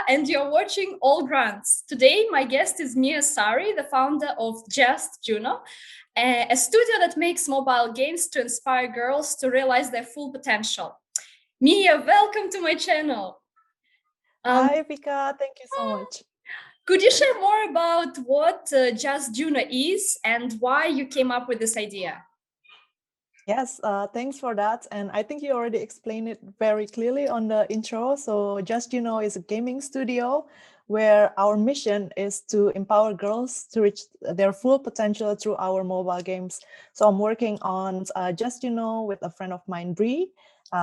and you're watching All Grants. Today, my guest is Sari, the founder of Just Juno, a studio that makes mobile games to inspire girls to realize their full potential. Mia, welcome to my channel. Hi, Vika. Thank you so much. Could you share more about what Just Juno is and why you came up with this idea? Yes, thanks for that. And I think you already explained it very clearly on the intro. So Just Juno is a gaming studio where our mission is to empower girls to reach their full potential through our mobile games. So I'm working on Just Juno with a friend of mine, Bree.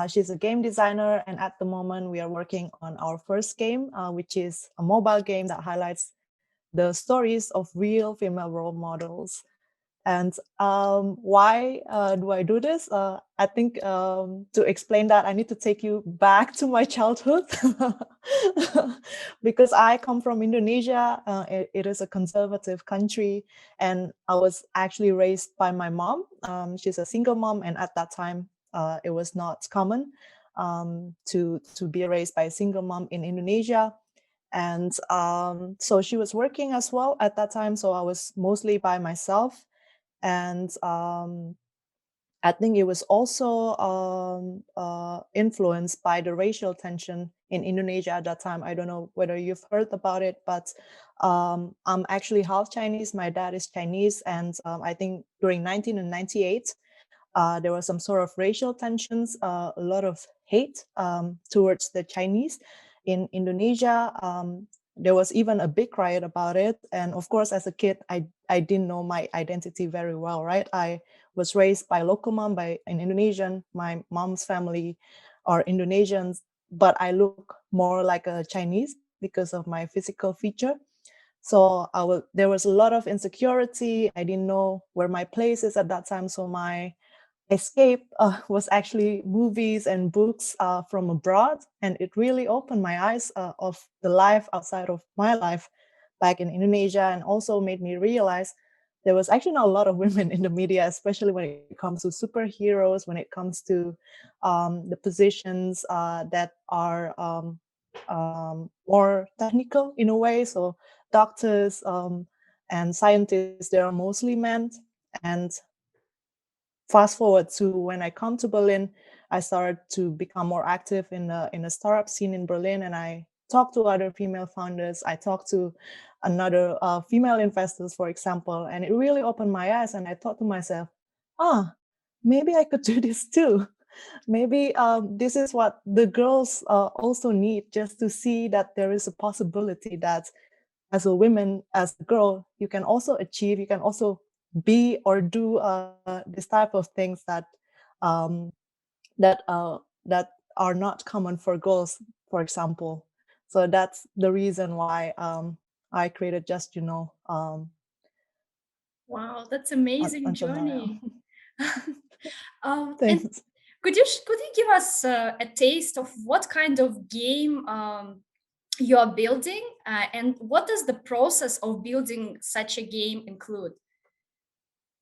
She's a game designer, and at the moment we are working on our first game, which is a mobile game that highlights the stories of real female role models. And why do I do this? I think to explain that, I need to take you back to my childhood because I come from Indonesia. It is a conservative country, and I was actually raised by my mom. She's a single mom, and at that time, it was not common to be raised by a single mom in Indonesia. And so she was working as well at that time. So I was mostly by myself. And I think it was also influenced by the racial tension in Indonesia at that time. I don't know whether you've heard about it, but I'm actually half Chinese. My dad is Chinese. And I think during 1998, there was some sort of racial tensions, a lot of hate towards the Chinese in Indonesia. There was even a big riot about it. And of course, as a kid, I didn't know my identity very well, right? I was raised by a local mom, by an Indonesian. My mom's family are Indonesians, but I look more like a Chinese because of my physical feature. So there was a lot of insecurity. I didn't know where my place is at that time. So my escape was actually movies and books from abroad, and it really opened my eyes of the life outside of my life back in Indonesia, and also made me realize there was actually not a lot of women in the media, especially when it comes to superheroes, when it comes to the positions that are more technical in a way. So doctors and scientists, they are mostly men. And fast forward to when I come to Berlin, I started to become more active in a startup scene in Berlin, and I talked to other female founders. I talked to another female investors, for example, and it really opened my eyes. And I thought to myself, maybe I could do this too. Maybe this is what the girls also need, just to see that there is a possibility that as a woman, as a girl, you can also achieve, you can also be or do this type of things um, that are not common for girls, for example. So that's the reason why I created Just Wow, that's amazing until now. journey. And Thanks. could you give us a taste of what kind of game you are building, and what does the process of building such a game include?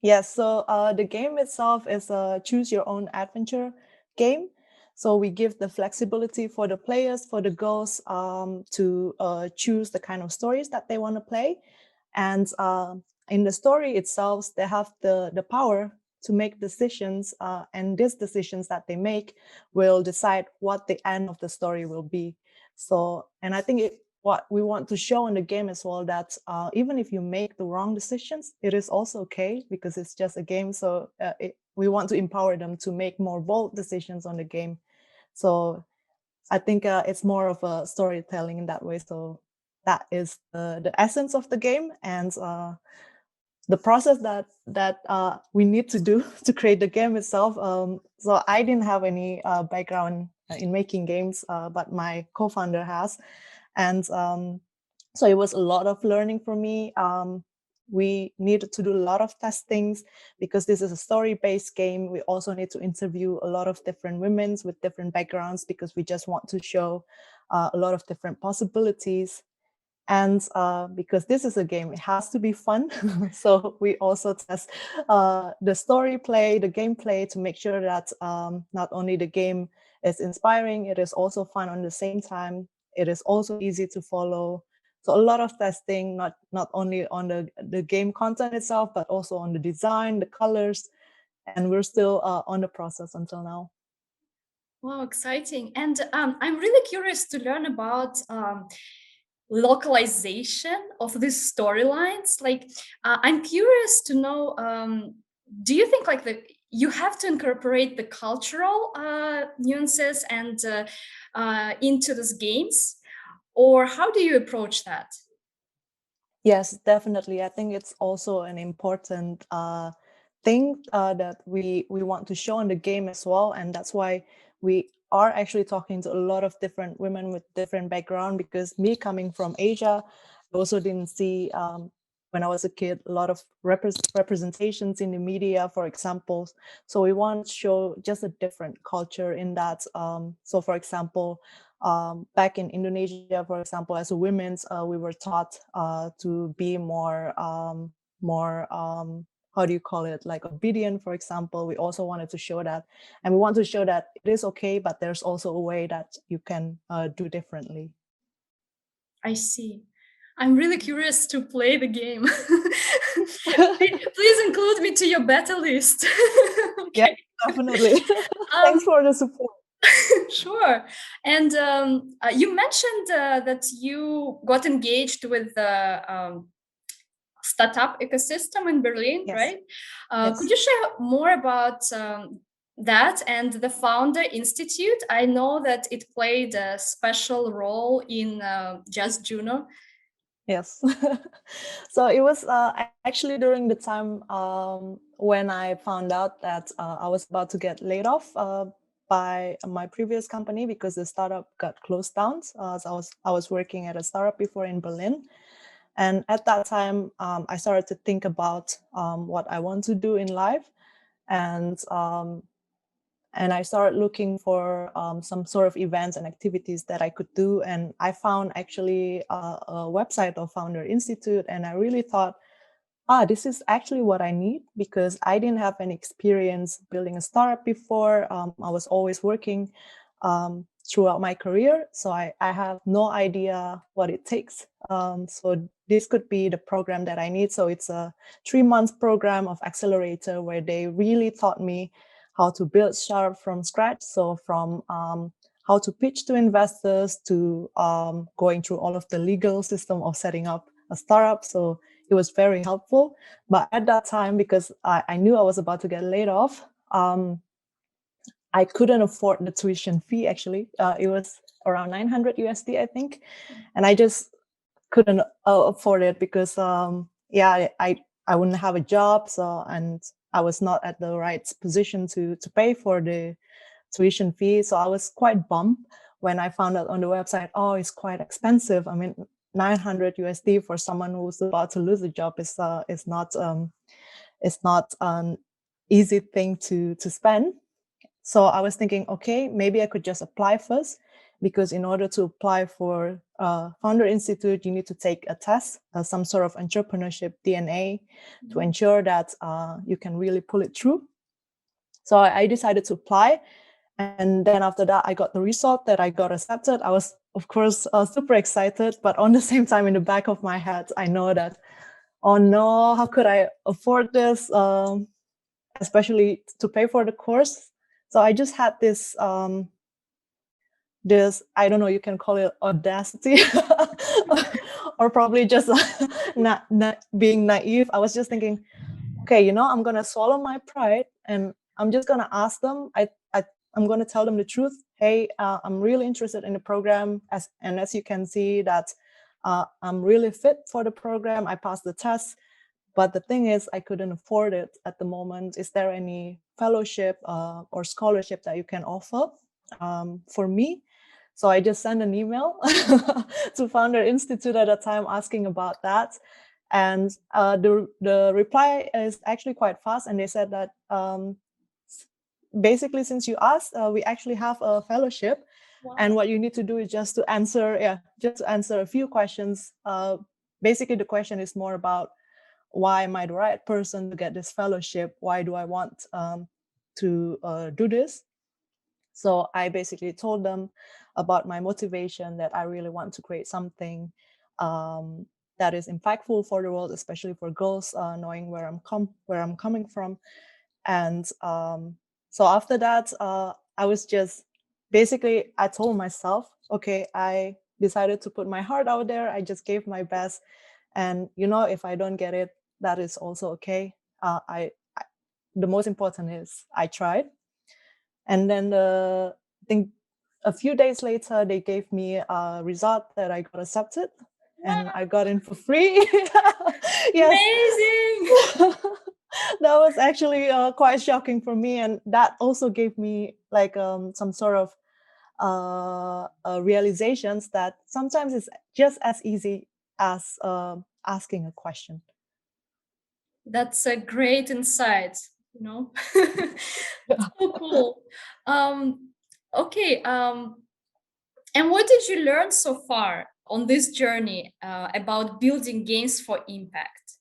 Yes, so the game itself is a choose your own adventure game. So we give the flexibility for the players, for the girls, to choose the kind of stories that they want to play. And in the story itself, they have the power to make decisions, and these decisions that they make will decide what the end of the story will be. So, and I think what we want to show in the game as well, that even if you make the wrong decisions, it is also okay, because it's just a game. So we want to empower them to make more bold decisions on the game. So I think it's more of a storytelling in that way. So that is the essence of the game, and the process that we need to do to create the game itself. So I didn't have any background in making games, but my co-founder has. And so it was a lot of learning for me. We needed to do a lot of testings because this is a story-based game. We also need to interview a lot of different women with different backgrounds, because we just want to show a lot of different possibilities. And because this is a game, it has to be fun. So we also test the story play, the gameplay, to make sure that not only the game is inspiring, it is also fun on the same time. it is also easy to follow. So a lot of testing, not only on the game content itself, but also on the design, the colors, and we're still on the process until now. Wow, exciting. And I'm really curious to learn about localization of these storylines. Like, I'm curious to know, do you think like you have to incorporate the cultural nuances and into these games? Or how do you approach that? Yes, definitely. I think it's also an important thing that we want to show in the game as well, and that's why we are actually talking to a lot of different women with different background. Because me coming from Asia, I also didn't see when I was a kid a lot of representations in the media, for example. So we want to show just a different culture in that. So, for example, back in Indonesia, for example, as a women's, we were taught to be more how do you call it, like obedient, for example. We also wanted to show that, and we want to show that it is okay, but there's also a way that you can do differently. I see. I'm really curious to play the game. Please include me to your beta list. Yeah, Okay. definitely. Thanks Um, for the support. sure. And you mentioned that you got engaged with the startup ecosystem in Berlin, Yes, right? Could yes. you share more about that and the Founder Institute? I know that it played a special role in Just Juno. Yes. So it was actually during the time when I found out that I was about to get laid off by my previous company, because the startup got closed down. So I was working at a startup before in Berlin, and at that time I started to think about what I want to do in life, and I started looking for some sort of events and activities that I could do. And I found actually a website of Founder Institute, and I really thought, this is actually what I need, because I didn't have any experience building a startup before. I was always working throughout my career, so I have no idea what it takes. So this could be the program that I need. So it's a 3-month program of accelerator where they really taught me how to build startup from scratch. So from how to pitch to investors to going through all of the legal system of setting up a startup. So it was very helpful. But at that time, because I knew I was about to get laid off, I couldn't afford the tuition fee. Actually, it was around 900 USD, I think, and I just couldn't afford it because, I wouldn't have a job, so, and I was not at the right position to pay for the tuition fee. So I was quite bummed when I found out on the website, oh, it's quite expensive. I mean, 900 USD for someone who's about to lose a job is not an easy thing to spend. So I was thinking, okay, maybe I could just apply first, because in order to apply for Founder Institute, you need to take a test, some sort of entrepreneurship DNA, to ensure that you can really pull it through. So I decided to apply. And then after that, I got the result that I got accepted. I was, of course, super excited, but on the same time, in the back of my head, I know that, oh no, how could I afford this? Especially to pay for the course. So I just had this, I don't know, you can call it audacity, or probably just not being naive. I was just thinking, okay, I'm gonna swallow my pride, and I'm just gonna ask them. I'm gonna tell them the truth. Hey, I'm really interested in the program, as you can see that I'm really fit for the program. I passed the test. But the thing is, I couldn't afford it at the moment. Is there any fellowship or scholarship that you can offer for me? So I just sent an email to Founder Institute at the time asking about that. And the reply is actually quite fast. And they said that basically, since you asked, we actually have a fellowship. Wow. And what you need to do is just to answer a few questions. Basically, the question is more about, why am I the right person to get this fellowship? Why do I want to do this? So I basically told them about my motivation, that I really want to create something that is impactful for the world, especially for girls, knowing where I'm coming from. And so after that, I was just basically, I told myself, okay, I decided to put my heart out there. I just gave my best. And, if I don't get it, that is also okay. The most important is I tried. And then I think a few days later, they gave me a result that I got accepted and I got in for free. Yes. Amazing. That was actually quite shocking for me. And that also gave me like some sort of realizations that sometimes it's just as easy as asking a question. That's a great insight, you know. So cool. Um, okay. And what did you learn so far on this journey about building games for impact?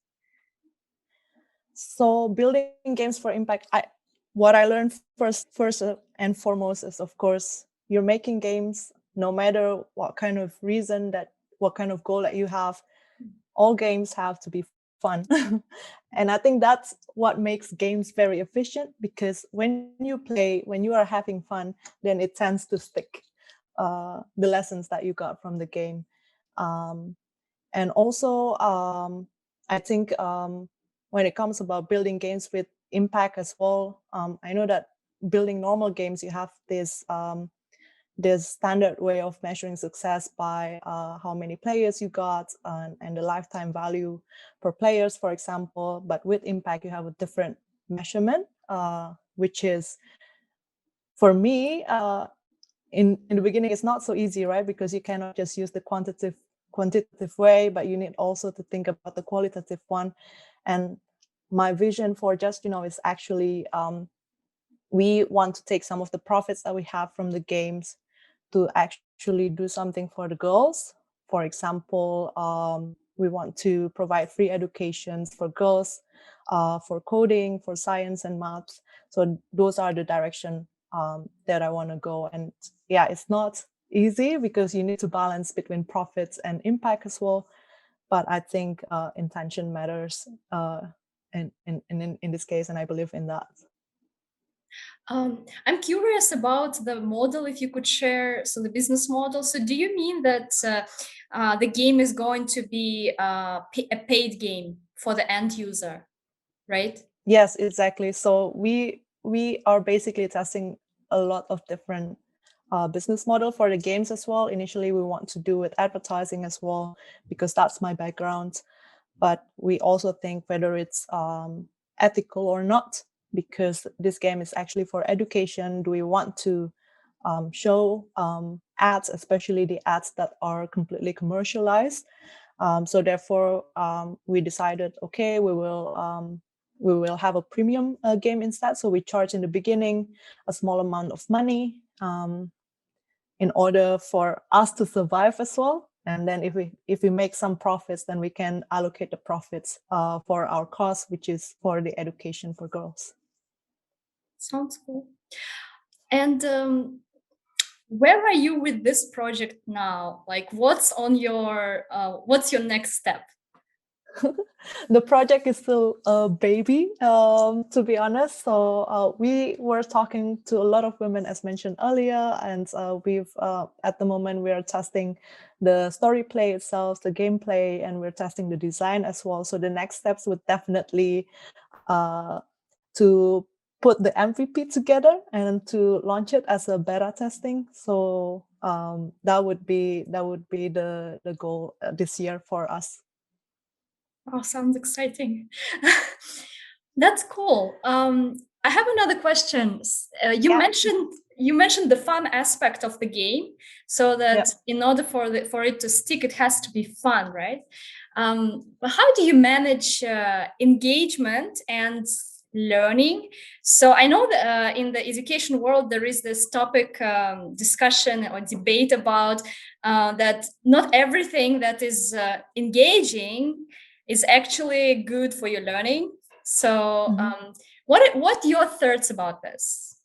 So building games for impact, what I learned first and foremost is, of course, you're making games no matter what kind of goal that you have. All games have to be fun. And I think that's what makes games very efficient, because when you are having fun, then it tends to stick, the lessons that you got from the game. Um, and also, I think when it comes about building games with impact as well, I know that building normal games, you have this standard way of measuring success by how many players you got, and the lifetime value per players, for example. But with impact, you have a different measurement, which is, for me, in the beginning, it's not so easy, right? Because you cannot just use the quantitative way, but you need also to think about the qualitative one. And my vision for Just Juno is actually, we want to take some of the profits that we have from the games to actually do something for the girls. For example, we want to provide free educations for girls, for coding, for science and maths. So those are the direction that I want to go. And yeah, it's not easy because you need to balance between profits and impact as well. But I think intention matters in this case, and I believe in that. I'm curious about the model, if you could share, so the business model. So do you mean that the game is going to be a paid game for the end user, right? Yes, exactly. So we are basically testing a lot of different business model for the games as well. Initially, we want to do with advertising as well, because that's my background. But we also think whether it's ethical or not, because this game is actually for education. Do we want to show ads, especially the ads that are completely commercialized? So therefore, we decided, okay, we will have a premium game instead. So we charge in the beginning a small amount of money, in order for us to survive as well. And then if we make some profits, then we can allocate the profits for our cost, which is for the education for girls. Sounds cool. And where are you with this project now? Like, what's your next step? The project is still a baby, to be honest. So we were talking to a lot of women, as mentioned earlier, and we've at the moment we are testing the story play itself, the gameplay, and we're testing the design as well. So the next steps would definitely uh, to put the MVP together and to launch it as a beta testing. So that would be the goal this year for us. Oh, sounds exciting. That's cool. I have another question. Yeah. You mentioned the fun aspect of the game, so Yeah. that in order for it to stick, it has to be fun, right? But how do you manage engagement and learning? So I know that in the education world there is this topic discussion or debate about that not everything that is engaging is actually good for your learning. So, Mhm. what your thoughts about this?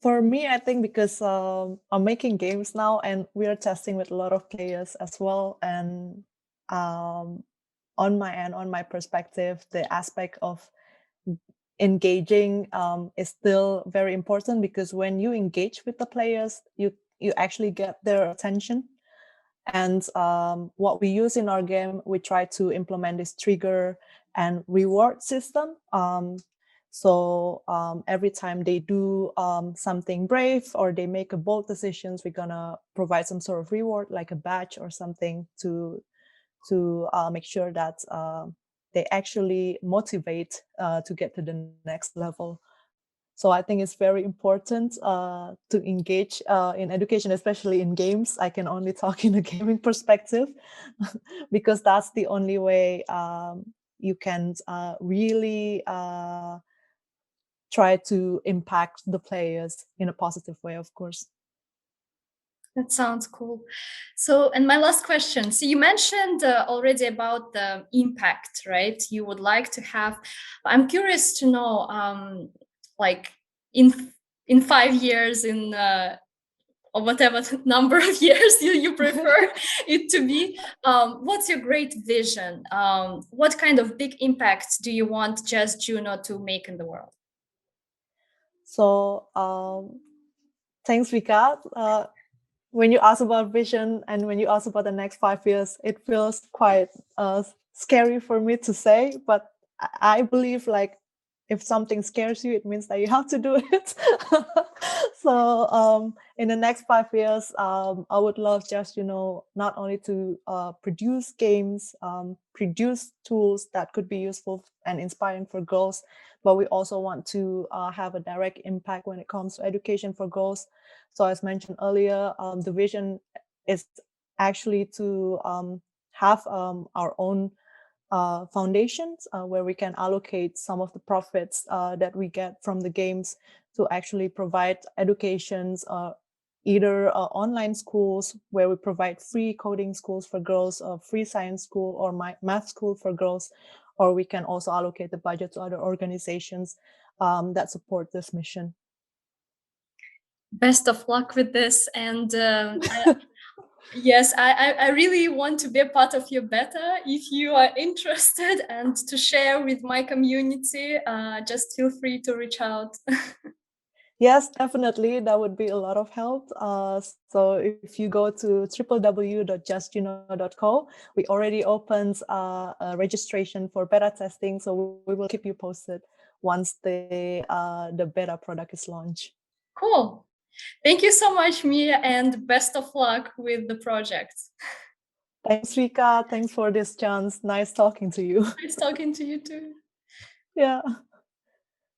For me, I think because I'm making games now and we are testing with a lot of players as well. And on my end, on my perspective, the aspect of engaging is still very important, because when you engage with the players, you actually get their attention. And what we use in our game, we try to implement this trigger and reward system. So every time they do something brave or they make a bold decisions, we're gonna provide some sort of reward, like a badge or something, to make sure that they actually motivate to get to the next level. So I think it's very important to engage in education, especially in games. I can only talk in a gaming perspective because that's the only way you can really try to impact the players in a positive way, of course. That sounds cool. So, and my last question. So, you mentioned already about the impact, right? You would like to have. I'm curious to know, like in 5 years, in or whatever number of years you prefer it to be. What's your great vision? What kind of big impact do you want Just Juno to make in the world? So thanks, Vika. When you ask about vision and when you ask about the next 5 years, it feels quite scary for me to say, but I believe, like, if something scares you, it means that you have to do it. So in the next 5 years, I would love just, not only to produce games, produce tools that could be useful and inspiring for girls, but we also want to have a direct impact when it comes to education for girls. So as mentioned earlier, the vision is actually to have our own foundations where we can allocate some of the profits that we get from the games to actually provide educations, either online schools where we provide free coding schools for girls, free science school or math school for girls, or we can also allocate the budget to other organizations that support this mission. Best of luck with this. And yes, I really want to be a part of your beta. If you are interested and to share with my community, just feel free to reach out. Yes, definitely. That would be a lot of help. So if you go to www.justjuno.co, we already opened a registration for beta testing. So we will keep you posted once the beta product is launched. Cool. Thank you so much, Mia, and best of luck with the project. Thanks, Rika. Thanks for this chance. Nice talking to you. Nice talking to you too. Yeah.